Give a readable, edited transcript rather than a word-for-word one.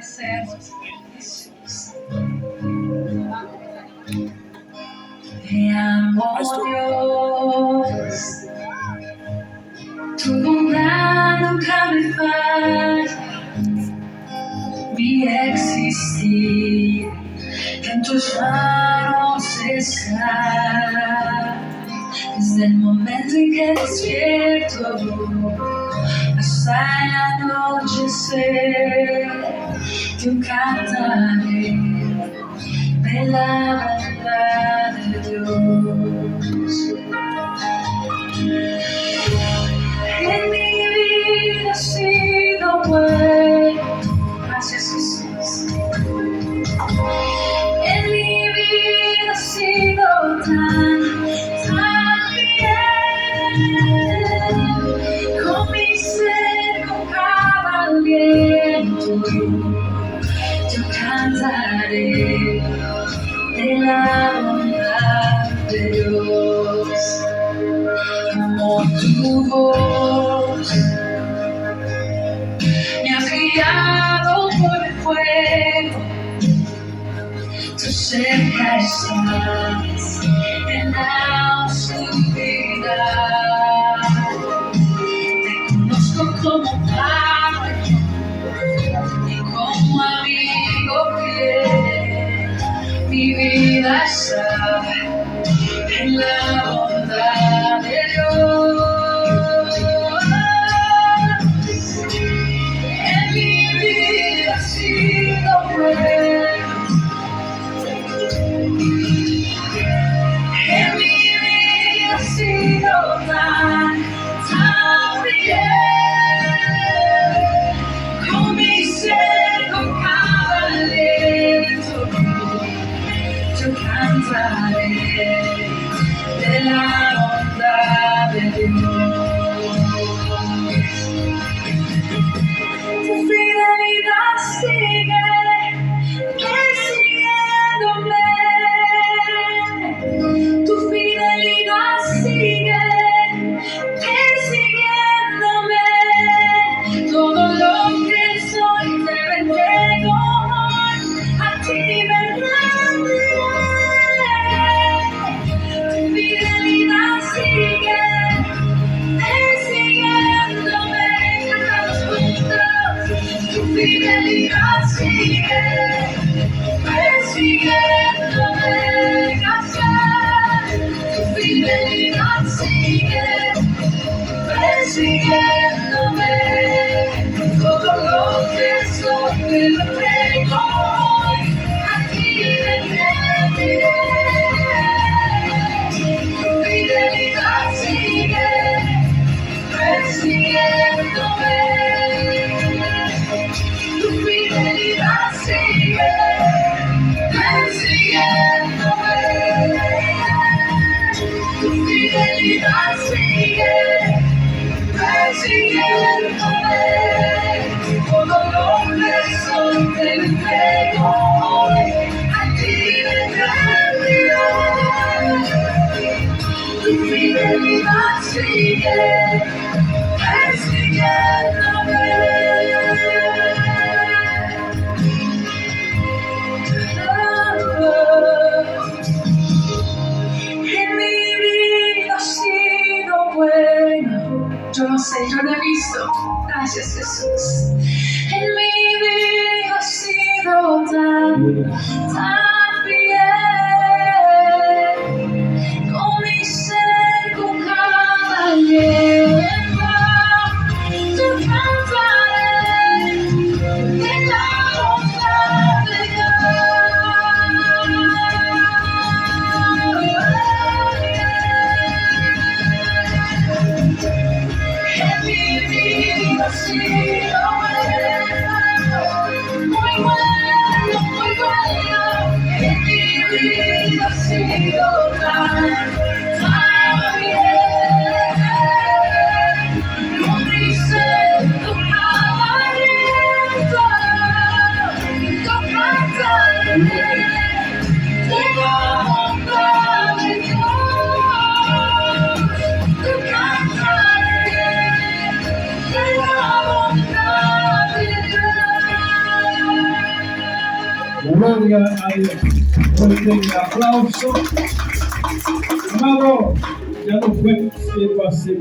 parecemos en Jesús. Te amo, Dios. Tu bondad nunca me falla. Mi existir en tus manos está. Desde el momento en que despierto hasta el anochecer, yo cantaré de la bondad de Dios. En mi vida ha sido bueno, gracias Jesús. En mi vida ha sido tan bien. Con mi ser, con cada aliento, yo cantaré de la bondad de Dios. Amo tu voz, me has guiado por el fuego. Tú cerca estás en la oscuridad. Te conozco como padre y como amigo fiel. Mi vida está en la bondad de Dios. En mi vida ha sido bueno. En mi vida ha sido tan bien. Con mi ser, con cada aliento, yo cantaré de la bondad de Dios. Tu fidelidad sigue persiguiéndome. Tu fidelidad sigue persiguiéndome. Todo lo que soy te lo entrego hoy, a ti me rendiré. Tu fidelidad sigue persiguiéndome. Cantamos juntos. Tu fidelidad sigue persiguiéndome. Gracias. Tu fidelidad sigue persiguiéndome. Todo lo que soy te lo entrego hoy, a ti me rendiré. Tu fidelidad sigue persiguiéndome. Tu fidelidad sigue persiguiéndome. Tu fidelidad sigue persiguiéndome. Todo lo que soy te lo entrego hoy, a ti me rendiré. Tu fidelidad sigue persiguiéndome. En mi vida ha sido bueno. Yo no sé, yo lo he visto. Gracias Jesús. En mi vida ha sido tan bien. Con mi ser, con cada aliento, yo cantaré de la bondad de Dios. En mi vida ha sido bueno, muy bueno, muy bueno. Gloria a Dios. Fuerte el aplauso. Amado, ya no puede pasar.